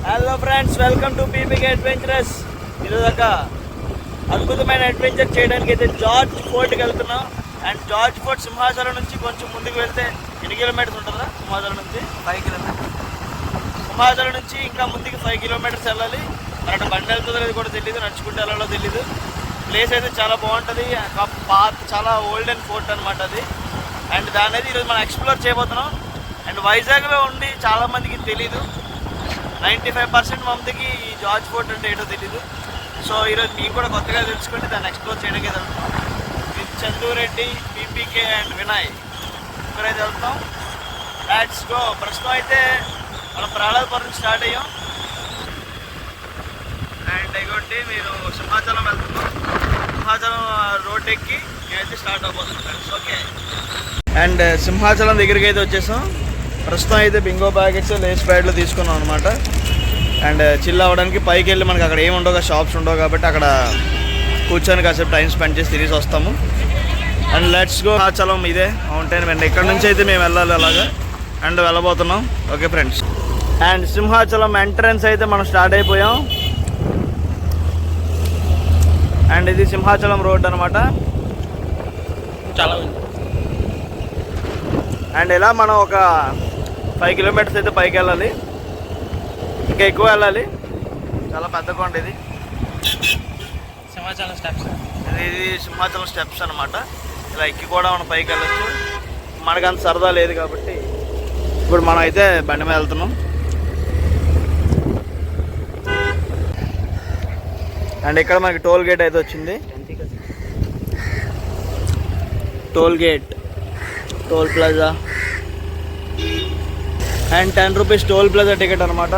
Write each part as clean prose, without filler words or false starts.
Hello friends, welcome to PPK adventurous. ఈరోజు ఒక అద్భుతమైన అడ్వెంచర్ చేయడానికి అయితే జార్జ్ ఫోర్ట్కి వెళ్తున్నాం. అండ్ జార్జ్ ఫోర్ట్ సింహాచలం నుంచి కొంచెం ముందుకు వెళ్తే ఎన్ని కిలోమీటర్స్ ఉంటుందా? సింహాచలం నుంచి 5 కిలోమీటర్స్. సింహాచలం నుంచి ఇంకా ముందుకు 5 కిలోమీటర్స్ వెళ్ళాలి. మరి బండి వెళ్తుందో లేదు కూడా తెలియదు, నడుచుకుంటూ వెళ్ళాలో తెలీదు. ప్లేస్ అయితే చాలా బాగుంటుంది. పాత చాలా ఓల్డెన్ ఫోర్ట్ అనమాట అది. అండ్ దాని అయితే ఈరోజు మనం ఎక్స్ప్లోర్ చేయబోతున్నాం. అండ్ వైజాగ్లో ఉండి చాలామందికి తెలీదు. 95% మందికి ఈ జార్జ్ ఫోర్ట్ అంటే ఏంటో తెలీదు. సో ఈరోజు మీకు కూడా కొత్తగా తెలుసుకొని దాన్ని ఎక్స్ప్లోర్ చేయడానికి వెళ్తాం. విత్ చందూరెడ్డి, పీపీకే అండ్ వినయ్ ఇక్కడైతే వెళ్తాం. Let's go. ప్రస్తుతం అయితే మనం ప్రాణాలపురం నుంచి స్టార్ట్ అయ్యాం. అండ్ ఇగోండి మీరు సింహాచలం వెళ్తున్నాం. సింహాచలం రోడ్ ఎక్కి నేనైతే స్టార్ట్ అవబోతున్నాను ఫ్రెండ్స్. ఓకే. అండ్ సింహాచలం దగ్గరికి అయితే వచ్చేసాం. ప్రస్తుతం అయితే బింగో ప్యాకెట్స్, లేస్ ప్యాడ్లు తీసుకున్నాం అనమాట. అండ్ చిల్ అవ్వడానికి పైకి వెళ్ళి మనకి అక్కడ ఏమి ఉండవు, షాప్స్ ఉండవు కాబట్టి అక్కడ కూర్చొని కాసేపు టైం స్పెండ్ చేసి తిరిగి వస్తాము. And let's go. సింహాచలం ఇదే మౌంటైన్. అండ్ ఇక్కడ నుంచి అయితే మేము వెళ్ళాలి అలాగా. అండ్ వెళ్ళబోతున్నాం. Okay friends. And Simhachalam entrance అయితే మనం స్టార్ట్ అయిపోయాం. అండ్ ఇది సింహాచలం రోడ్ అనమాట. చాలా అండ్ ఇలా మనం ఒక 5 కిలోమీటర్స్ అయితే పైకి వెళ్ళాలి. ఇంకా ఎక్కువ వెళ్ళాలి. చాలా పెద్ద కొండ ఇది. సింహాచలం స్టెప్స్. ఇది సింహాచలం స్టెప్స్ అనమాట. ఇలా ఎక్కి కూడా మనం పైకి వెళ్ళచ్చు. మనకు అంత సరదా లేదు కాబట్టి ఇప్పుడు మనం అయితే బండి మీద వెళ్తున్నాం. అండ్ ఇక్కడ మనకి టోల్ గేట్ అయితే వచ్చింది. Toll gate, toll plaza. And 10 rupees toll plaza ticket అనమాట.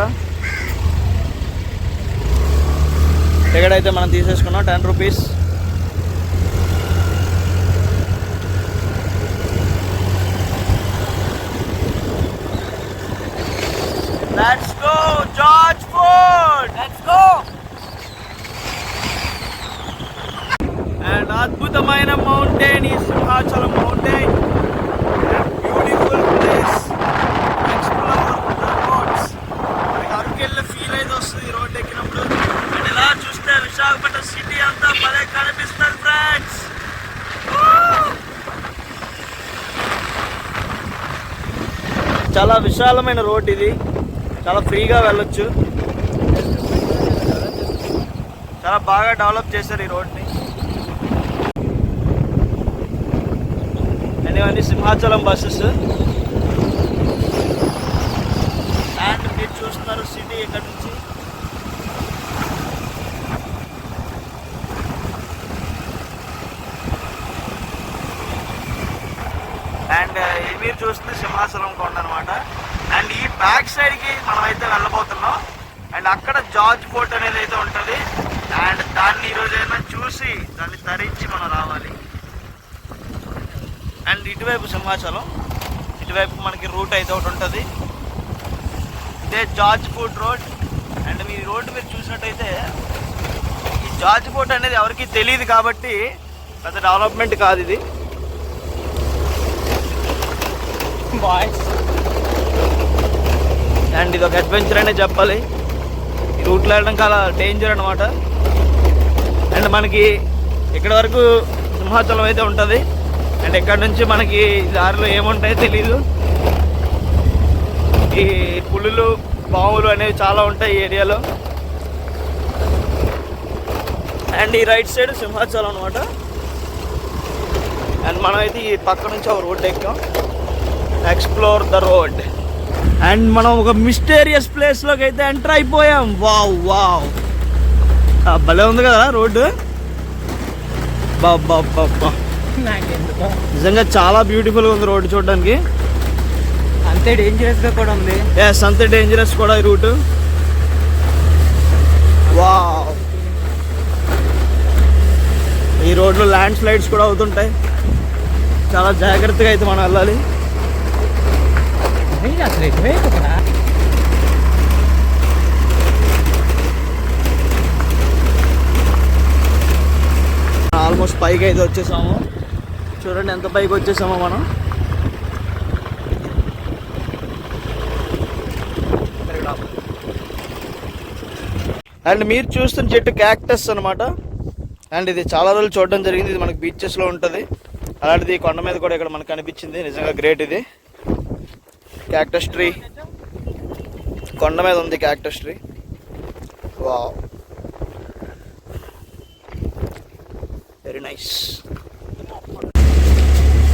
టికెట్ అయితే మనం తీసేసుకున్నాం 10 rupees. Let's go George Fort. Let's go. And అద్భుతమైన మౌంటైన్ ఈ Simhachalam mountain. Beautiful place. Explore the roads. మనకి అరకెళ్ళే ఫీల్ అయితే వస్తుంది ఈ రోడ్ ఎక్కినప్పుడు. అండ్ ఇలా చూస్తే విశాఖపట్నం సిటీ అంతా భలే కనిపిస్తుంది ఫ్రెండ్స్. చాలా విశాలమైన రోడ్ ఇది. చాలా ఫ్రీగా వెళ్ళొచ్చు. చాలా బాగా డెవలప్ చేశారు ఈ రోడ్ని. ఇవన్నీ సింహాచలం బస్సెస్. అండ్ మీరు చూస్తున్నారు సిటీ ఇక్కడ నుంచి. అండ్ మీరు చూస్తుంది సింహాచలం కొండ అనమాట. అండ్ ఈ బ్యాక్ సైడ్కి మనం అయితే వెళ్ళబోతున్నాం. అండ్ అక్కడ జార్జ్ ఫోర్ట్ అనేది అయితే ఉంటుంది. అండ్ దాన్ని ఈరోజైనా చూసి దాన్ని తరించి మనం రావాలి. అండ్ ఇటువైపు సింహాచలం, ఇటువైపు మనకి రూట్ అయితే ఒకటి ఉంటుంది. ఇదే George fort road. And me road మీరు చూసినట్టయితే ఈ జార్జ్ ఫోర్ట్ అనేది ఎవరికి తెలియదు కాబట్టి పెద్ద డెవలప్మెంట్ కాదు ఇది. బాయ్స్. అండ్ ఇది ఒక అడ్వెంచర్ అనే చెప్పాలి. ఈ రూట్లో వెళ్ళడం చాలా డేంజర్ అనమాట. అండ్ మనకి ఇక్కడ వరకు సింహాచలం అయితే ఉంటుంది. అండ్ ఇక్కడ నుంచి మనకి దారిలో ఏముంటాయో తెలీదు. ఈ పులులు, పాములు అనేవి చాలా ఉంటాయి ఈ ఏరియాలో. అండ్ ఈ రైట్ సైడ్ సింహాచలం అనమాట. అండ్ మనం అయితే ఈ పక్క నుంచి ఒక రోడ్ ఎక్కాం. Explore the road. అండ్ మనం ఒక మిస్టీరియస్ ప్లేస్లోకి అయితే ఎంటర్ అయిపోయాం. వావ్ వావ్, భలే ఉంది కదా రోడ్డు. బాబా, నిజంగా చాలా బ్యూటిఫుల్గా ఉంది రోడ్డు చూడడానికి. అంతే డేంజరస్గా కూడా ఉంది. ఎస్, అంతే డేంజరస్ కూడా ఈ రూటు. వావ్, ఈ రోడ్లో ల్యాండ్ స్లైడ్స్ కూడా అవుతుంటాయి. చాలా జాగ్రత్తగా అయితే మనం వెళ్ళాలి. ఆల్మోస్ట్ పైకి అయితే వచ్చేసాము. చూడండి ఎంత పైకి వచ్చేసామో మనం. అండ్ మీరు చూస్తున్న చెట్టు క్యాక్టస్ అనమాట. అండ్ ఇది చాలా రోజులు చూడడం జరిగింది. ఇది మనకి బీచెస్లో ఉంటుంది. అలాంటిది కొండ మీద కూడా ఇక్కడ మనకు కనిపించింది. నిజంగా గ్రేట్. ఇది క్యాక్టస్ ట్రీ కొండ మీద ఉంది. Cactus tree wow, very nice.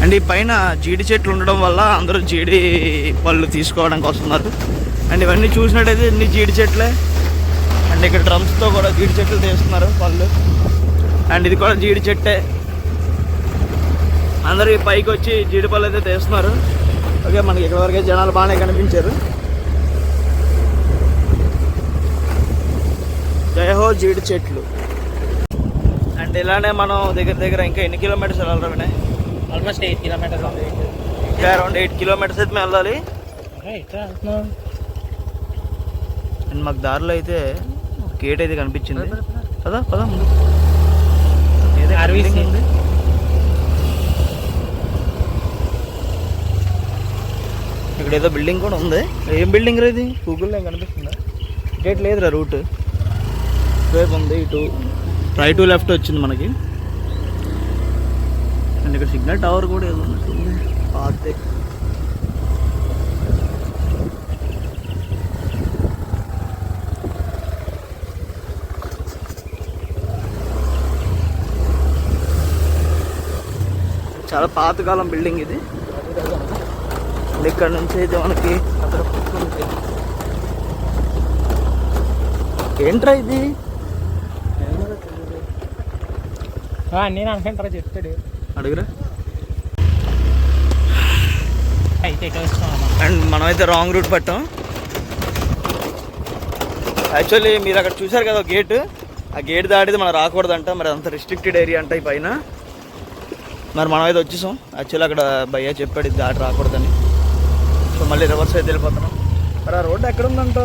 And ఈ పైన జీడి చెట్లు ఉండడం వల్ల అందరూ జీడి పళ్ళు తీసుకోవడానికి వస్తున్నారు. అండ్ ఇవన్నీ చూసినట్టయితే ఇన్ని జీడి చెట్లే. అండ్ ఇక్కడ డ్రమ్స్తో కూడా జీడి చెట్లు తీస్తున్నారు పళ్ళు. అండ్ ఇది కూడా జీడి చెట్టే. అందరూ ఈ పైకి వచ్చి జీడి పళ్ళు అయితే తీస్తున్నారు. ఓకే, మనకి ఇక్కడ వరకే జనాలు బాగానే కనిపించారు. జయహో జీడి చెట్లు. అండ్ ఇలానే మనం దగ్గర దగ్గర ఇంకా ఎన్ని కిలోమీటర్స్ వెళ్ళాలి వినయ్? Almost 8 kilometres. ఇంకా అరౌండ్ 8 కిలోమీటర్స్ అయితే మేము వెళ్ళాలి. అండ్ మాకు దారిలో అయితే గేట్ అయితే కనిపించింది కదా. పదా ముందు ఇక్కడ ఏదో బిల్డింగ్ కూడా ఉంది. ఏం బిల్డింగ్ రా ఇది? గూగుల్లో ఏం కనిపిస్తుందా? గేట్ లేదురా, రూట్ వైపు ఉంది. ఇటు రైట్ టు లెఫ్ట్ వచ్చింది మనకి. అండ్ ఇక్కడ సిగ్నల్ టవర్ కూడా ఏదో ఉన్నట్టుంది పాతే. చాలా పాతకాలం బిల్డింగ్ ఇది. ఇక్కడ నుంచి అయితే మనకి ఏంట్రా ఇది? నేను అనుకుంటారా చెప్తాడు, అడుగురా. అయితే అండ్ మనమైతే రాంగ్ రూట్ పట్టాం. యాక్చువల్లీ మీరు అక్కడ చూసారు కదా గేట్, ఆ గేట్ దాటితే మనం రాకూడదంట. మరి అంత రిస్ట్రిక్టెడ్ ఏరియా అంట ఈ పైన. మరి మనం అయితే వచ్చేసాం. యాక్చువల్లీ అక్కడ భయ్యా చెప్పాడు ఇది దాటి రాకూడదని. సో మళ్ళీ రివర్స్ అయితే వెళ్ళిపోతున్నాం. మరి ఆ రోడ్డు ఎక్కడ ఉందంట?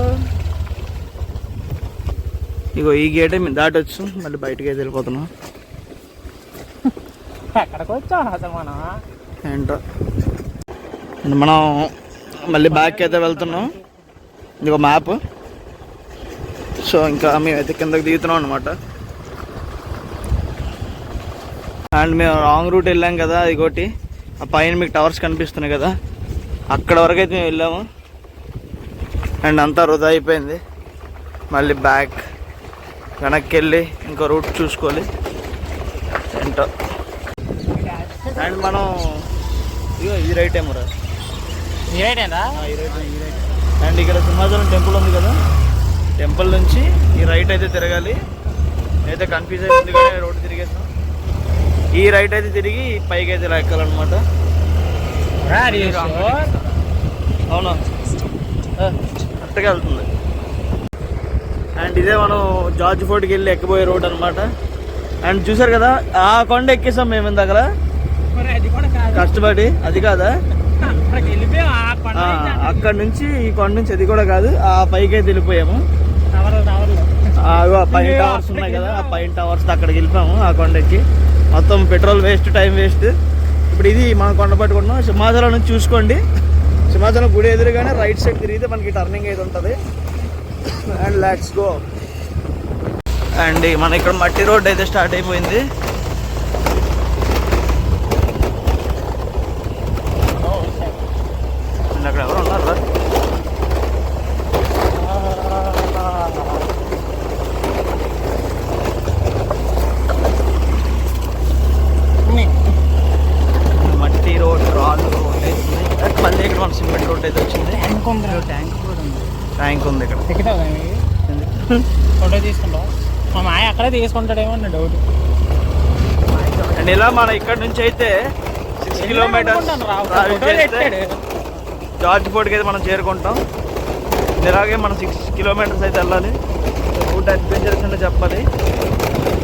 ఇగో ఈ గేటే మేము దాటి వచ్చాం. మళ్ళీ బయటకి అయితే వెళ్ళిపోతున్నాం. ఎక్కడికి వచ్చాం అసలు మనం? ఏంటో మనం మళ్ళీ బ్యాక్ అయితే వెళ్తున్నాం. ఇదిగో మ్యాప్. సో ఇంకా మేమైతే కిందకి దిగుతున్నాం అనమాట. అండ్ మేము రాంగ్ రూట్ వెళ్ళాం కదా. ఇదిగోటి ఆ పైన మీకు టవర్స్ కనిపిస్తున్నాయి కదా, అక్కడ వరకు అయితే మేము వెళ్ళాము. అండ్ అంతా వృధా అయిపోయింది. మళ్ళీ బ్యాక్ వెనక్కి వెళ్ళి ఇంకో రూట్ చూసుకోవాలి ఏంటో. అండ్ మనం ఇగో ఈ రైట్ ఏమో రా, ఈ రైటేనా? ఈ రైట్. అండ్ ఇక్కడ సింహాచలం టెంపుల్ ఉంది కదా, టెంపుల్ నుంచి ఈ రైట్ అయితే తిరగాలి. అయితే కన్ఫ్యూజ్ అయిపోయింది కానీ రోడ్ తిరిగేస్తాం. ఈ రైట్ అయితే తిరిగి పైకి అయితే ఇలా ఎక్కాలన్నమాట. అవునా, కరెక్ట్గా వెళ్తుంది. అండ్ ఇదే మనం జార్జ్ ఫోర్ట్కి వెళ్ళి ఎక్కబోయే రోడ్ అనమాట. అండ్ చూసారు కదా ఆ కొండ ఎక్కేసాం మేము ఇందాక కష్టపడి. అది కాదా, అక్కడ నుంచి ఈ కొండ నుంచి అది కూడా కాదు, ఆ పైకి అయితే వెళ్ళిపోయాము. పైన టవర్స్ ఉన్నాయి కదా, ఆ పైన టవర్స్ అక్కడికి వెళ్ళిపోయాము. ఆ కొండకి మొత్తం పెట్రోల్ వేస్ట్, టైం వేస్ట్. ఇప్పుడు ఇది మనం కొండ పట్టుకుంటున్నాం. సింహాచలం నుంచి చూసుకోండి, సింహాచలం గుడి ఎదురుగానే రైట్ సైడ్ తిరిగితే మనకి టర్నింగ్ అయితే ఉంటుంది. And let's go. అండ్ మన ఇక్కడ మట్టి రోడ్ అయితే స్టార్ట్ అయిపోయింది. అండ్ అక్కడ ఎవరు ఉన్నారు? మట్టి రోడ్, రాళ్ళు రోడ్ అయితే మళ్ళీ ఇక్కడ మన సిమెంట్ రోడ్ అయితే వచ్చింది. ట్యాంక్ ఉంది, ట్యాంక్ కూడా ఉంది. ట్యాంక్ ఉంది ఇక్కడ. ఫోటో తీసుకుంటాం. మా మాయ అక్కడే తీసుకుంటాడేమో అన్న డౌట్. అండ్ ఇలా మనం ఇక్కడ నుంచి అయితే 6 కిలోమీటర్స్ జార్జ్ ఫోర్ట్కి అయితే మనం చేరుకుంటాం. ఇలాగే మనం 6 కిలోమీటర్స్ అయితే వెళ్ళాలి. రూట్ అడ్వెంచర్స్ అంటే చెప్పాలి.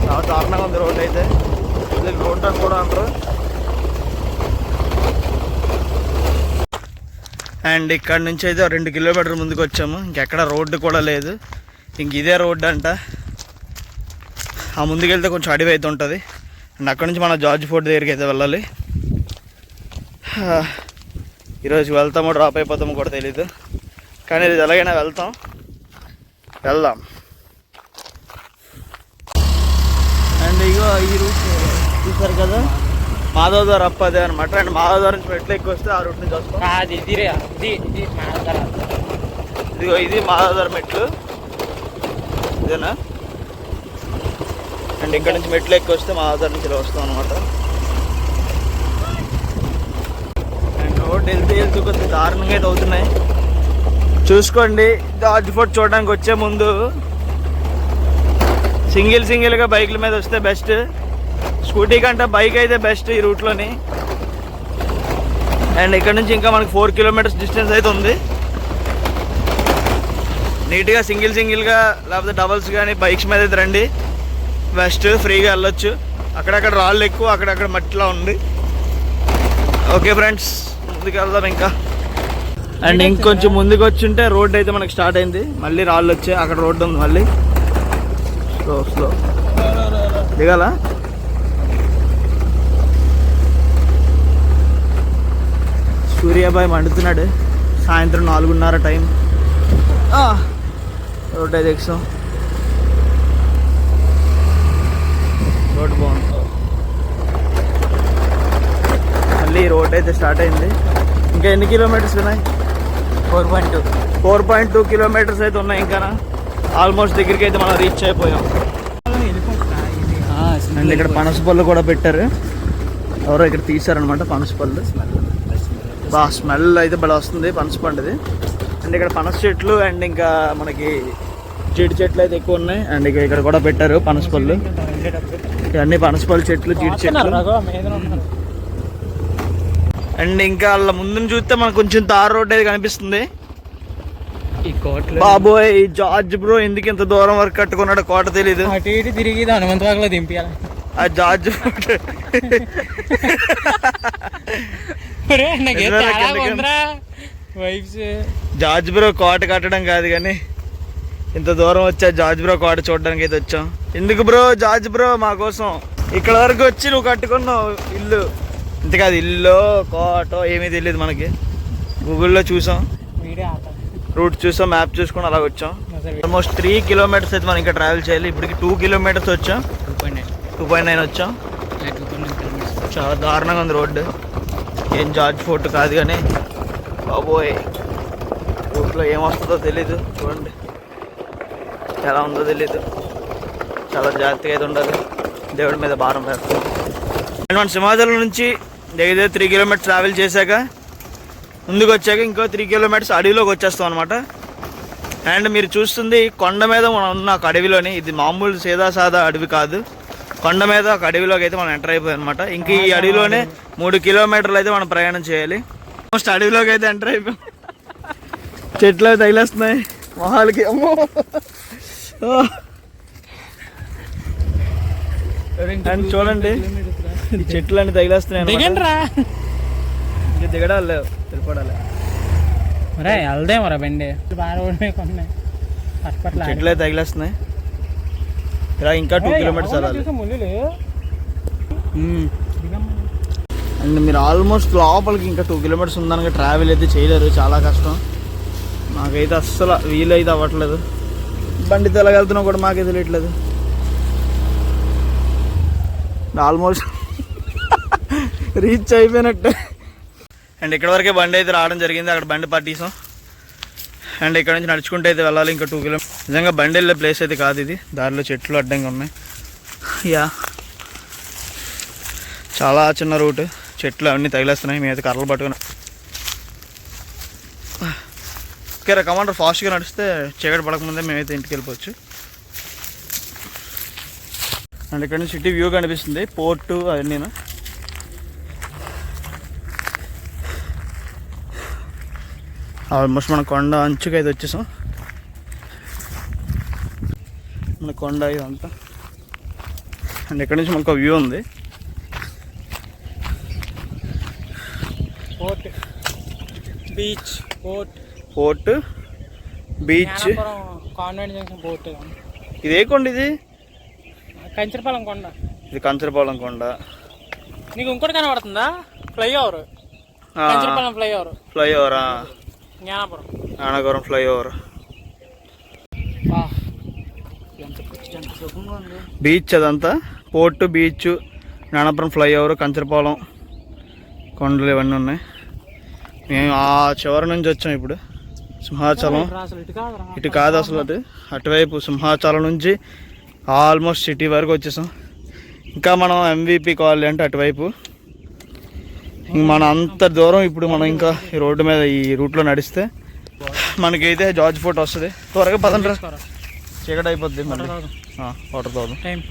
చాలా దారుణంగా ఉంది రోడ్ అయితే. రోడ్ అని కూడా అంటారు. అండ్ ఇక్కడ నుంచి అయితే 2 కిలోమీటర్ల ముందుకు వచ్చాము. ఇంకెక్కడ రోడ్డు కూడా లేదు, ఇంక ఇదే రోడ్డు అంట. ఆ ముందుకెళ్తే కొంచెం అడవి అయితే ఉంటుంది. అండ్ అక్కడ నుంచి మనం జార్జ్ ఫోర్ట్ దగ్గరికి అయితే వెళ్ళాలి. ఈరోజు వెళ్తామో డ్రాప్ అయిపోతామో కూడా తెలీదు, కానీ ఇది ఎలాగైనా వెళ్దాం. ఇదిగో ఈ రూట్ చూసారు కదా, మాధవ్ ద్వారా అప్ అదే అనమాట. అండ్ మాధవ్ ద్వారా నుంచి మెట్లు ఎక్కువ వస్తే ఆ రూట్ నుంచి వస్తాం. ఇదిగో ఇది మాధవ్ ద్వారా మెట్లు ఇదేనా. అండ్ ఇక్కడ నుంచి మెట్లు ఎక్కువ వస్తే మాధవ్ ద్వారా నుంచి ఇలా వస్తాం అనమాట. అండ్ రోడ్ వెళ్తూ కొద్ది దారుణంగా అయితే అవుతున్నాయి. చూసుకోండి, జార్జ్ ఫోర్ట్ చూడడానికి వచ్చే ముందు సింగిల్గా బైక్ల మీద వస్తే బెస్ట్. స్కూటీ కంటే బైక్ అయితే బెస్ట్ ఈ రూట్లోని. అండ్ ఇక్కడ నుంచి ఇంకా మనకి 4 కిలోమీటర్స్ డిస్టెన్స్ అయితే ఉంది. నీట్గా సింగిల్గా లేకపోతే డబల్స్ కానీ బైక్స్ మీద అయితే రండి, బెస్ట్. ఫ్రీగా వెళ్ళొచ్చు. అక్కడక్కడ రాళ్ళు ఎక్కువ, అక్కడక్కడ మట్టిలా ఉంది. ఓకే ఫ్రెండ్స్, ముందుకు వెళ్దాం ఇంకా. అండ్ ఇంకొంచెం ముందుకు వచ్చుంటే రోడ్ అయితే మనకి స్టార్ట్ అయింది. మళ్ళీ రాళ్ళు వచ్చాయి, అక్కడ రోడ్డు ఉంది. మళ్ళీ స్లో దిగాల. సూర్యాబాయ్ మండుతున్నాడు. సాయంత్రం 4:30 టైం. రోడ్ అయితే ఎక్సాం. రోడ్ బాగుంది. మళ్ళీ రోడ్ అయితే స్టార్ట్ అయింది. ఇంకా ఎన్ని కిలోమీటర్స్ ఉన్నాయి? 4.2 కిలోమీటర్స్ అయితే ఉన్నాయి. ఇంకా ఆల్మోస్ట్ దగ్గరికి అయితే మనం రీచ్ అయిపోయాం. అండ్ ఇక్కడ పనస పళ్ళు కూడా పెట్టారు. ఎవరో ఇక్కడ తీసారనమాట పనస పళ్ళు. బా స్మెల్ అయితే బాగా వస్తుంది పనస పండుది. అండ్ ఇక్కడ పనస చెట్లు అండ్ ఇంకా మనకి జీడి చెట్లు అయితే ఎక్కువ ఉన్నాయి. అండ్ ఇక్కడ కూడా పెట్టారు పనస పళ్ళు. ఇవన్నీ పనస పళ్ళు చెట్లు, జీడి చెట్లు. అండ్ ఇంకా వాళ్ళ ముందుని చూస్తే మనకు కొంచెం తార్ రోడ్ అయితే కనిపిస్తుంది. బాబోయ్, జార్జ్ బ్రో ఎందుకు ఇంత దూరం వరకు కట్టుకున్నాడు కోట తెలీదు. తిరిగి హనుమంతవాగలో దింపియాలి ఆ జార్జ్ జార్జ్ బ్రో కోట కట్టడం కాదు కానీ ఇంత దూరం వచ్చా జార్జ్ బ్రో కోట చూడడానికి అయితే వచ్చాం. ఎందుకు బ్రో జార్జ్ బ్రో మా కోసం ఇక్కడ వరకు వచ్చి నువ్వు కట్టుకున్నావు ఇల్లు. ఇంత కాదు, ఇల్లు కోట ఏమీ తెలియదు మనకి. గూగుల్లో చూసాం, రూట్ చూసాం, మ్యాప్ చూసుకొని అలా వచ్చాం. ఆల్మోస్ట్ 3 కిలోమీటర్స్ అయితే మనం ఇంకా ట్రావెల్ చేయాలి. ఇప్పటికి 2 కిలోమీటర్స్ వచ్చాం. 2.9 వచ్చాం. చాలా దారుణంగా ఉంది రోడ్డు. ఏం జార్జ్ ఫోర్ట్ కాదు కానీ బాబోయ్ రూట్లో ఏమొస్తుందో తెలీదు. చూడండి ఎలా ఉందో తెలీదు. చాలా జాగ్రత్తగా అయితే ఉండాలి. దేవుడి మీద భారం వేస్తాం. మన సింహాచలం నుంచి దగ్గర 3 కిలోమీటర్స్ ట్రావెల్ చేశాక ముందుకు వచ్చాక ఇంకో 3 కిలోమీటర్స్ అడవిలోకి వచ్చేస్తాం అనమాట. అండ్ మీరు చూస్తుంది కొండ మీద మనం ఉన్న ఒక అడవిలోని. ఇది మామూలు సాదా అడవి కాదు, కొండ మీద ఒక అడవిలోకి అయితే మనం ఎంటర్ అయిపోయాం అనమాట. ఇంక ఈ అడవిలోనే 3 కిలోమీటర్లు అయితే మనం ప్రయాణం చేయాలి. ఆల్మోస్ట్ అడవిలోకి అయితే ఎంటర్ అయిపోయాం. చెట్లు తగిలేస్తున్నాయి మొహాలకి. అమ్మో, అండ్ చూడండి ఈ చెట్లు అన్ని తగిలేస్తున్నాయి. ఇంకా దిగడాలి లేవు, వెళ్ళిపోడాలి. వెళ్దేమరా బండి చెట్లు అయితే తగిలేస్తున్నాయి. ఇలా ఇంకా 2 కిలోమీటర్స్ వెళ్ళాలి. అండ్ మీరు ఆల్మోస్ట్ లోపలికి ఇంకా 2 కిలోమీటర్స్ ఉందనగా ట్రావెల్ అయితే చేయలేరు, చాలా కష్టం. మాకైతే అస్సలు వీలైతే అవ్వట్లేదు. బండితో ఎలా వెళ్తున్నా కూడా మాకే తెలియట్లేదు. ఆల్మోస్ట్ రీచ్ అయిపోయినట్టే. అండ్ ఇక్కడ వరకే బండి అయితే రావడం జరిగింది. అక్కడ బండి పట్టేసాం. అండ్ ఇక్కడ నుంచి నడుచుకుంటూ అయితే వెళ్ళాలి ఇంకా 2 కిలోమీటర్స్. నిజంగా బండి వెళ్ళే ప్లేస్ అయితే కాదు ఇది. దారిలో చెట్లు అడ్డంగా ఉన్నాయి. యా, చాలా చిన్న రూట్. చెట్లు అవన్నీ తగిలేస్తున్నాయి. మేమైతే కర్రలు పట్టుకుని ఓకే కమాండర్ ఫాస్ట్గా నడిస్తే చీకటి పడకముందే మేమైతే ఇంటికి వెళ్ళిపోవచ్చు. అండ్ ఇక్కడ నుంచి సిటీ వ్యూ కనిపిస్తుంది, పోర్టు అవన్నీ. ఆల్మోస్ట్ మన కొండ అంచుకి అయితే వచ్చేసాం. మన కొండ ఇదంతా. అండ్ ఇక్కడ నుంచి మనకు వ్యూ ఉంది. Port, beach, port, beach, convent junction, port. ఇది ఏ కొండ? ఇది కంచరపాలెం కొండ. ఇది కంచరపాలెం కొండ. నీకు ఇంకోటి కనబడుతుందా? ఫ్లైఓవర్, కంచరపాలెం ఫ్లైఓవరా? జ్ఞానపురం ఫ్లైఓవర్. బీచ్ అదంతా port, beach, Gnanapuram flyover, Kancharapalem, కొండలు ఇవన్నీ ఉన్నాయి. మేము ఆ చివరి నుంచి వచ్చాం. ఇప్పుడు సింహాచలం ఇటు కాదు అసలు, అటువైపు సింహాచలం నుంచి ఆల్మోస్ట్ సిటీ వరకు వచ్చేసాం. ఇంకా మనం MVP కాలనీ అంటే అటువైపు. ఇంక మనం అంత దూరం ఇప్పుడు మనం ఇంకా ఈ రోడ్డు మీద ఈ రూట్లో నడిస్తే మనకైతే జార్జ్ ఫోర్ట్ వస్తుంది. త్వరగా పదండి, చీకటి అయిపోద్ది. మళ్ళీ వాటర్ తాగుదాం.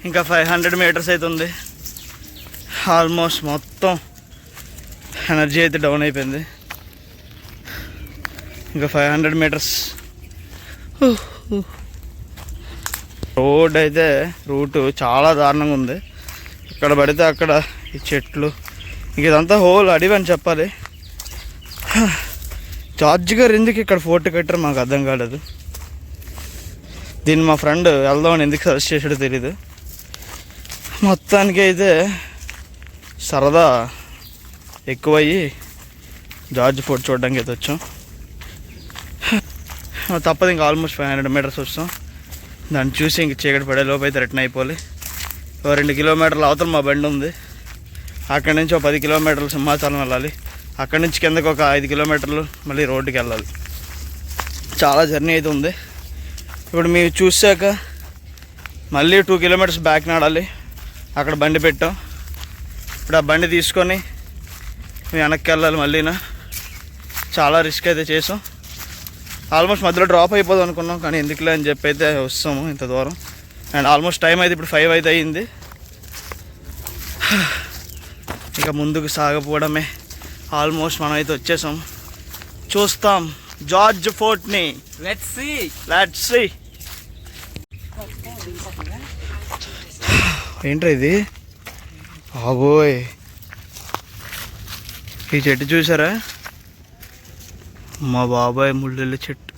ఇంకా 500 మీటర్స్ అయితే ఉంది. ఆల్మోస్ట్ మొత్తం ఎనర్జీ అయితే డౌన్ అయిపోయింది. ఇంకా 500 మీటర్స్. రోడ్ అయితే రూటు చాలా దారుణంగా ఉంది. ఇక్కడ పడితే అక్కడ ఈ చెట్లు, ఇంక ఇదంతా హోల్ అడవి అని చెప్పాలి. జార్జ్ గారు ఎందుకు ఇక్కడ ఫోర్ట్ కట్టారో మాకు అర్థం కాలేదు. దీన్ని మా ఫ్రెండ్ వెళ్దామని ఎందుకు సజెస్ట్ చేసాడో తెలీదు. మొత్తానికి అయితే సరదా ఎక్కువయ్యి జార్జ్ ఫోర్ట్ చూడడానికి అయితే వచ్చాం. తప్పదు, ఇంకా ఆల్మోస్ట్ 500 మీటర్స్ వస్తాం. దాన్ని చూసి ఇంక చీకటి పడే లోపు అయితే రిటర్న్ అయిపోవాలి. 2 కిలోమీటర్ల అవతల మా బండి ఉంది. అక్కడి నుంచి ఒక 10 కిలోమీటర్లు సింహాచలం వెళ్ళాలి. అక్కడి నుంచి కిందకు ఒక 5 కిలోమీటర్లు మళ్ళీ రోడ్డుకి వెళ్ళాలి. చాలా జర్నీ అయితే ఉంది. ఇప్పుడు మీరు చూసాక మళ్ళీ 2 కిలోమీటర్స్ బ్యాక్ నడాలి. అక్కడ బండి పెట్టాం. ఇప్పుడు ఆ బండి తీసుకొని మేము వెనక్కి వెళ్ళాలి. మళ్ళీనా చాలా రిస్క్ అయితే చేసాం. ఆల్మోస్ట్ మధ్యలో డ్రాప్ అయిపోదాం అనుకున్నాం, కానీ ఎందుకులే అని చెప్పి అయితే వస్తాము ఇంత దూరం. అండ్ ఆల్మోస్ట్ టైం అయితే ఇప్పుడు 5 అయితే అయ్యింది. ఇక ముందుకు సాగపోవడమే. ఆల్మోస్ట్ మనం అయితే వచ్చేసాం. చూస్తాం జార్జ్ ఫోర్ట్ని. Let's see. ఏంట్రా ఇది? బాబోయ్, ఈ చెట్టు చూసారా? మా బాబాయ్ ముళ్ళెళ్ళ చెట్టు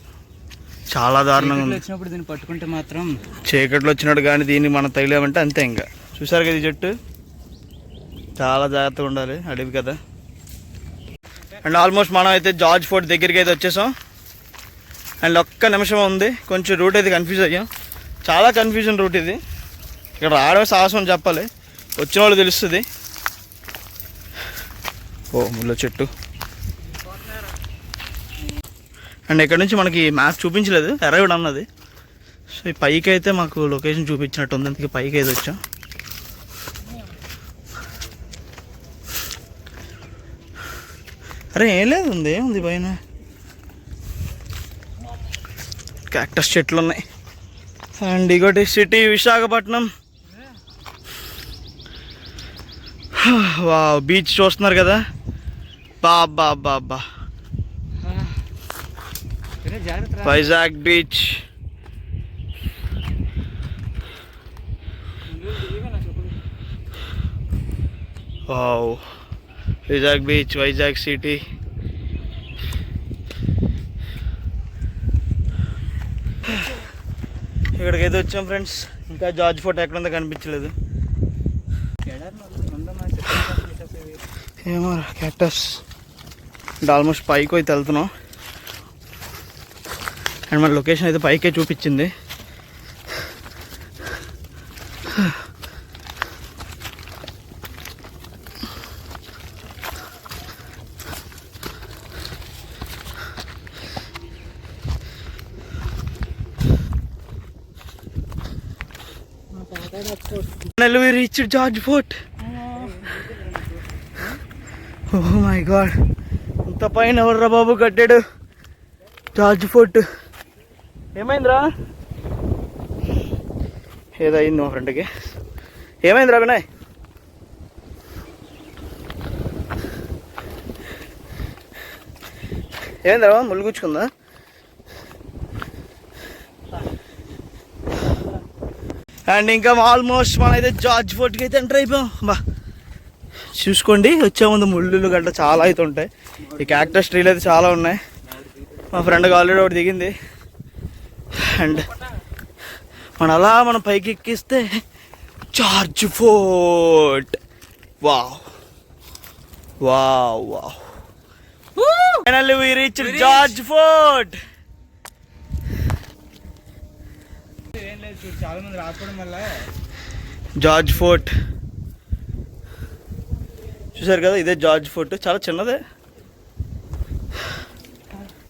చాలా దారుణంగా ఉంది. వచ్చినప్పుడు దీన్ని పట్టుకుంటే మాత్రం చీకట్లో వచ్చినట్టు, కానీ దీన్ని మనం తగిలామంటే అంతే. ఇంకా చూసారు కదా ఈ చెట్టు, చాలా జాగ్రత్తగా ఉండాలి, అడవి కదా. అండ్ ఆల్మోస్ట్ మనం అయితే జార్జ్ ఫోర్ట్ దగ్గరికి అయితే వచ్చేసాం. అండ్ ఒక్క నిమిషం ఉంది, కొంచెం రూట్ అయితే కన్ఫ్యూజ్ అయ్యాం. చాలా కన్ఫ్యూజన్ రూట్ ఇది. ఇక్కడ రావడమే సాహసం అని చెప్పాలి, వచ్చిన వాళ్ళు తెలుస్తుంది. ఓ ముళ్ళ చెట్టు. అండ్ ఇక్కడ నుంచి మనకి మ్యాప్ చూపించలేదు, ఎర్రగూడ అన్నది. సో ఈ పైకి అయితే మాకు లొకేషన్ చూపించినట్టు ఉంది, అందుకే పైకి అయితే వచ్చాం. అరే ఏం లేదు, ఉంది ఏముంది పైన, క్యాక్టస్ చెట్లు ఉన్నాయి. అండ్ ఇగోటి సిటీ విశాఖపట్నం. వా, బీచ్ చూస్తున్నారు కదా, బాబా బాబా, Vizag beach. Wow, Vizag beach, Vizag city. ఇక్కడికైతే వచ్చాం ఫ్రెండ్స్. ఇంకా జార్జ్ ఫోర్ట్ ఎక్కడుందో కనిపించలేదు. ఏమో క్యాక్టస్. అంటే ఆల్మోస్ట్ పైకి అయితే వెళ్తున్నాం. అండ్ మన లొకేషన్ అయితే పైకే చూపించింది. We reached George Fort. Oh my god, ఇంత పైన ఎవర్రా బాబు కట్టాడు జార్జ్ ఫోర్ట్? ఏమైందిరా? ఏదో అయింది మా ఫ్రెండ్కి. ఏమైందిరా వినయ్? ఏమైందిరా, ముళ్ళు గుచ్చుకుందా? అండ్ ఇంకా ఆల్మోస్ట్ మనం అయితే జార్జ్ ఫోర్ట్కి అయితే ఎంటర్ అయిపోయాం. బా చూసుకోండి, వచ్చే ముందు ముళ్ళు గట్ట చాలా అయితే ఉంటాయి. ఈ క్యాక్టస్ ట్రీలు అయితే చాలా ఉన్నాయి. మా ఫ్రెండ్కి ఆల్రెడీ ఒకటి దిగింది. అండ్ మనం పైకి ఎక్కిస్తే George fort. Wow wow wow, finally we reached George fort. చాలా మంది రాకపోవడం వల్ల జార్జ్ ఫోర్ట్ చూసారు కదా, ఇదే జార్జ్ ఫోర్ట్. చాలా చిన్నదే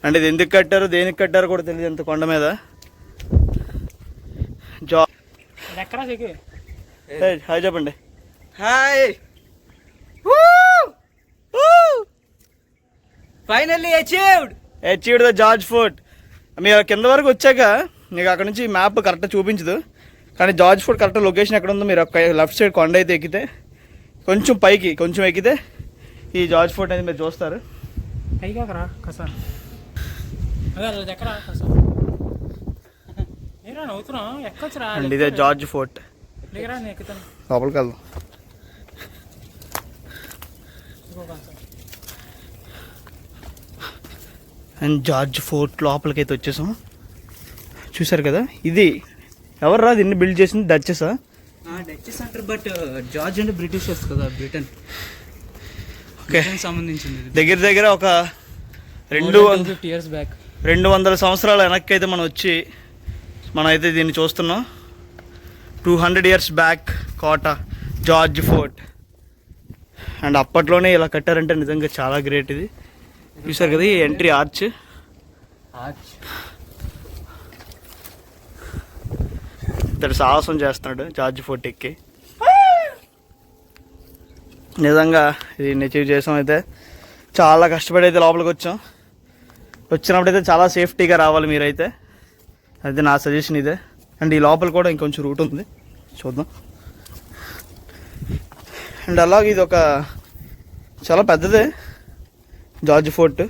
అంటే ఇది ఎందుకు కట్టారో దేనికి కట్టారో కూడా తెలియదు ఎంత కొండ మీద. ఎక్కడా సిగ్గు హాయ్ చెప్పండి. Hi finally achieved the George fort. మీరు కింద వరకు వచ్చాక మీకు అక్కడ నుంచి మ్యాప్ కరెక్ట్గా చూపించదు, కానీ జార్జ్ ఫోర్ట్ కరెక్ట్ లొకేషన్ ఎక్కడ ఉందో మీరు లెఫ్ట్ సైడ్ కొండ అయితే ఎక్కితే కొంచెం పైకి కొంచెం ఎక్కితే ఈ జార్జ్ ఫోర్ట్ అనేది మీరు చూస్తారు. పైకాకరా కసా అదే ఎక్కడా కసా నేరా నవ్వుతున్నావు ఎక్కొచ్చురా. అండ్ ఇదే జార్జ్ ఫోర్ట్. దిగరా నేను ఎక్కుతాను. లోపలికి వెళ్దాం. అండ్ జార్జ్ ఫోర్ట్ లోపలికి అయితే వచ్చేసాం. చూసారు కదా, ఇది ఎవరు రా దీన్ని బిల్డ్ చేసింది? డచెసా? డచెస్ అంటారు, బట్ జార్జ్ అంటే బ్రిటిషర్స్ కదా, బ్రిటన్ ఓకే సంబంధించింది. దగ్గర దగ్గర ఒక 250 years బ్యాక్ 200 సంవత్సరాల వెనక్కి అయితే మనం వచ్చి మనం అయితే దీన్ని చూస్తున్నాం. 200 years బ్యాక్ కోట జార్జ్ ఫోర్ట్. అండ్ అప్పట్లోనే ఇలా కట్టారంటే నిజంగా చాలా గ్రేట్. ఇది చూసారు కదా, ఈ ఎంట్రీ ఆర్చ్. ఇతడు సాహసం చేస్తున్నాడు జార్జ్ ఫోర్ట్ ఎక్కి. నిజంగా దీన్ని అచీవ్ చేసాం. అయితే చాలా కష్టపడి అయితే లోపలికి వచ్చాం. వచ్చినప్పుడైతే చాలా సేఫ్టీగా రావాలి మీరైతే, అయితే నా సజెషన్ ఇదే. అండ్ ఈ లోపల కూడా ఇంకొంచెం రూట్ ఉంది, చూద్దాం. అండ్ అలాగే ఇది ఒక చాలా పెద్దదే జార్జ్ ఫోర్ట్.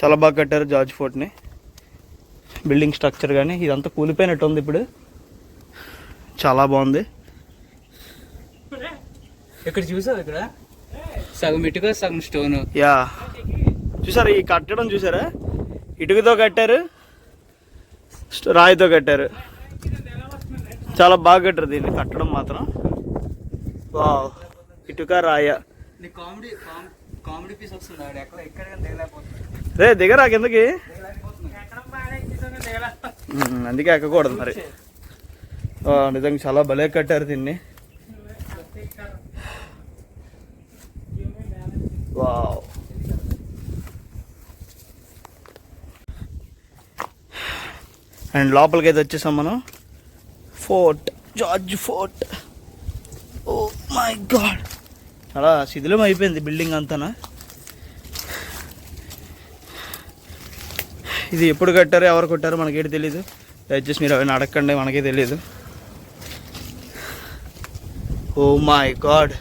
చాలా బాగా కట్టారు జార్జ్ ఫోర్ట్ని. బిల్డింగ్ స్ట్రక్చర్ కానీ ఇదంతా కూలిపోయినట్టు ఉంది ఇప్పుడు. చాలా బాగుంది. ఇక్కడ చూసావు, ఇక్కడ సగం ఇటుక సగం స్టోన్. యా చూసారా ఈ కట్టడం చూసారా, ఇటుకతో కట్టారు, రాయితో కట్టారు. చాలా బాగా కట్టారు దీన్ని కట్టడం మాత్రం. వావ్, ఇటుక రాయ. కామెడీ కామెడీ పీస్ వస్తుంది. ఎక్కడ దిగలేకపోతుంది. రే దిగరా కిందకి, అందుకే ఎక్కకూడదు మరి. నిజంగా చాలా భలే కట్టారు దీన్ని. వావ్, అండ్ లోపలికి అయితే వచ్చేసాం మనం. Fort George Fort. Oh my God, చాలా శిథిలం అయిపోయింది బిల్డింగ్ అంతానా. ఇది ఎప్పుడు కట్టారో ఎవరు కట్టారో మనకేంటి తెలీదు. దయచేసి మీరు అవన్నీ అడగండి, మనకే తెలీదు. ఓ మై గాడ్,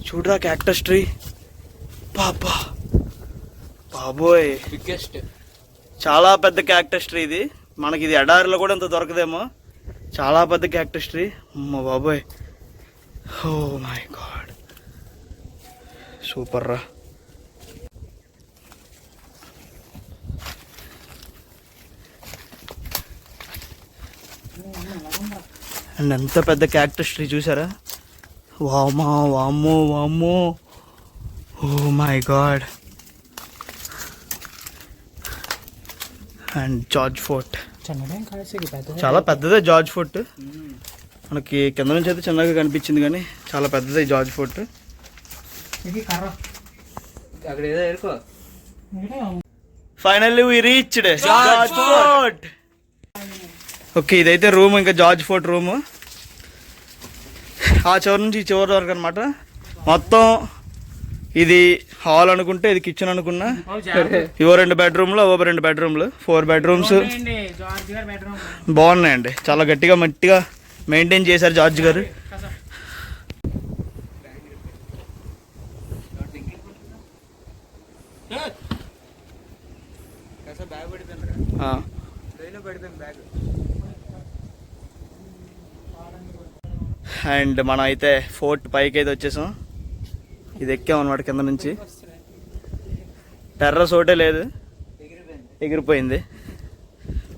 చూడరా క్యాక్టస్ ట్రీ. పాపా బాబోయ్, బిగ్గెస్ట్ చాలా పెద్ద క్యాక్టస్ ట్రీ ఇది. మనకి ఇది ఎడారిలో కూడా ఇంత దొరకదేమో. చాలా పెద్ద క్యాక్టస్ ట్రీ. అమ్మ బాబోయ్, ఓ మై గాడ్, సూపర్ రా. అండ్ ఎంత పెద్ద క్యాక్టస్ ట్రీ చూసారా. వామా వామ్మో వామ్మో, oh my God. And George fort చాలా పెద్దదే. జార్జ్ ఫోర్ట్ మనకి కింద నుంచి అయితే చిన్నగా కనిపించింది, కానీ చాలా పెద్దదే జార్జ్ ఫోర్ట్. అక్కడ ఏదో ఎరుకో. Finally we reached George Fort. Okay, ఇదైతే రూమ్, ఇంకా జార్జ్ ఫోర్ట్ రూమ్. ఆ చివరి నుంచి ఈ చివరి వరకు అనమాట. మొత్తం ఇది హాల్ అనుకుంటే, ఇది కిచెన్ అనుకున్నా. ఇవో 2 బెడ్రూమ్లు, అవో 2 బెడ్రూమ్లు, 4 బెడ్రూమ్స్. బాగున్నాయండి, చాలా గట్టిగా మట్టిగా మెయింటైన్ చేశారు జార్జ్ గారు. అండ్ మనం అయితే ఫోర్ట్ పైకి అయితే వచ్చేసాం. ఇది ఎక్కామన్నమాట కింద నుంచి. టెర్రస్ ఒకటే లేదు, ఎగిరిపోయింది.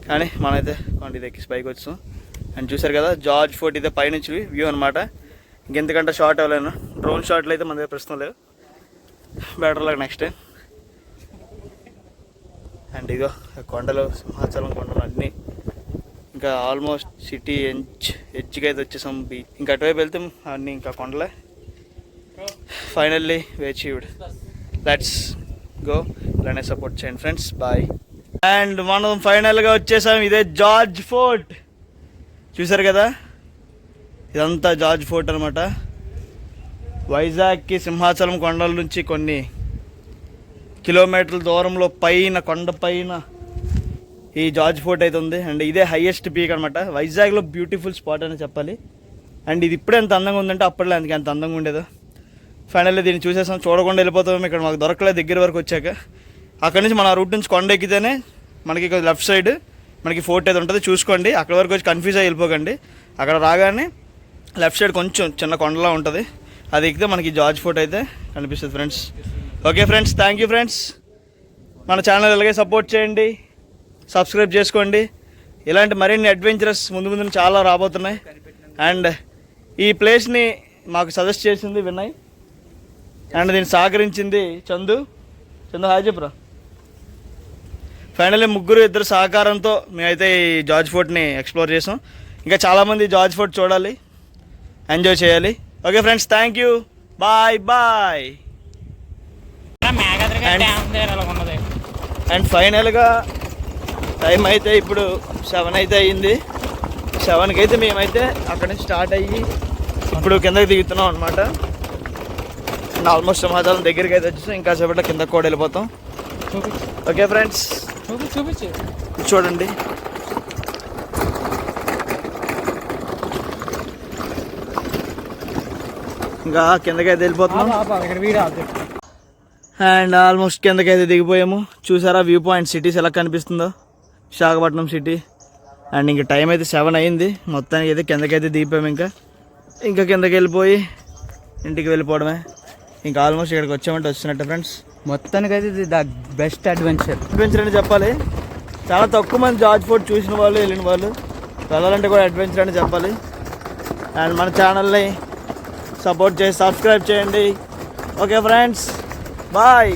కానీ మనమైతే ఇది ఎక్కి పైకి వచ్చాం. అండ్ చూసారు కదా జార్జ్ ఫోర్ట్ ఇదే పైనుంచి వ్యూ అనమాట. ఇంకెంతకంటే షార్ట్ అవ్వలేను. డ్రోన్ షాట్లు అయితే మన దగ్గర ప్రశ్న లేవు. బెటర్ లాగా నెక్స్ట్ టైం. అండ్ ఇగో కొండలు, సింహాచలం కొండలు అన్నీ ఇంకా ఆల్మోస్ట్ సిటీ ఎడ్జ్కి అయితే వచ్చేసాం. ఇంకా అటువైపు వెళ్తే అన్నీ ఇంకా కొండలే. Finally we achieved. Let's go. ఇలానే సపోర్ట్ చేయండి ఫ్రెండ్స్. బాయ్. అండ్ మనం ఫైనల్గా వచ్చేసాం. ఇదే జార్జ్ ఫోర్ట్. చూసారు కదా, ఇదంతా జార్జ్ ఫోర్ట్ అనమాట. వైజాగ్కి సింహాచలం కొండల నుంచి కొన్ని కిలోమీటర్ల దూరంలో పైన కొండ పైన ఈ జార్జ్ ఫోర్ట్ అయితే ఉంది. అండ్ ఇదే హైయెస్ట్ పీక్ అనమాట. వైజాగ్లో బ్యూటిఫుల్ స్పాట్ అని చెప్పాలి. అండ్ ఇది ఇప్పుడే ఎంత అందంగా ఉందంటే అప్పట్లో అందుకే అంత అందంగా ఉండేదో. ఫైనల్లీ దీన్ని చూసేసాం. చూడకుండా వెళ్ళిపోతాం. ఇక్కడ మాకు దొరకలేదు దగ్గర వరకు వచ్చాక. అక్కడ నుంచి మన రూట్ నుంచి కొండ ఎక్కితేనే మనకి లెఫ్ట్ సైడ్ మనకి ఫోర్ట్ అయితే ఉంటుంది. చూసుకోండి. అక్కడ వరకు వచ్చి కన్ఫ్యూజ్ అయ్యి వెళ్ళిపోకండి. అక్కడ రాగానే లెఫ్ట్ సైడ్ కొంచెం చిన్న కొండలా ఉంటుంది. అది ఎక్కితే మనకి జార్జ్ ఫోర్ట్ అయితే కనిపిస్తుంది friends. Okay friends, thank you friends. మన ఛానల్ ఇలాగే సపోర్ట్ చేయండి, సబ్స్క్రైబ్ చేసుకోండి. ఇలాంటి మరిన్ని అడ్వెంచరస్ ముందు ముందు చాలా రాబోతున్నాయి. అండ్ ఈ ప్లేస్ని మాకు సజెస్ట్ చేసింది వినయ్. అండ్ దీన్ని సహకరించింది చందు. హాయ్ చెప్పురా. ఫైనల్లీ ఇద్దరు సహకారంతో మేమైతే ఈ జార్జ్ ఫోర్ట్ని ఎక్స్ప్లోర్ చేసాం. ఇంకా చాలామంది జార్జ్ ఫోర్ట్ చూడాలి, ఎంజాయ్ చేయాలి. Okay friends, thank you. Bye bye. And ఫైనల్గా టైం అయితే ఇప్పుడు 7 అయితే అయ్యింది. 7కి అయితే మేమైతే అక్కడి నుంచి స్టార్ట్ అయ్యి ఇప్పుడు కిందకి దిగుతున్నాం అనమాట. ఆల్మోస్ట్ సింహాచలం దగ్గరికి అయితే వచ్చేసాం. ఇంకా సేపట్లో కిందకి కూడా వెళ్ళిపోతాం. ఓకే ఫ్రెండ్స్, చూడండి. ఇంకా కిందకైతే వెళ్ళిపోతున్నాం. అండ్ ఆల్మోస్ట్ కిందకైతే దిగిపోయాము. చూసారా వ్యూ పాయింట్, సిటీస్ ఎలా కనిపిస్తుందో, విశాఖపట్నం సిటీ. అండ్ ఇంకా టైం అయితే 7 అయింది. మొత్తానికి అయితే కిందకైతే దిగిపోయాము. ఇంకా కిందకి వెళ్ళిపోయి ఇంటికి వెళ్ళిపోవడమే. ఇంకా ఆల్మోస్ట్ ఇక్కడికి వచ్చామంటే వచ్చినట్టు ఫ్రెండ్స్. మొత్తానికి అయితే ఇది ద బెస్ట్ అడ్వెంచర్ అని చెప్పాలి. చాలా తక్కువ మంది జార్జ్ ఫోర్ట్ చూసిన వాళ్ళు, వెళ్ళిన వాళ్ళు. వెళ్ళాలంటే కూడా అడ్వెంచర్ అని చెప్పాలి. అండ్ మన ఛానల్ని సపోర్ట్ చేసి సబ్స్క్రైబ్ చేయండి. Okay friends, bye.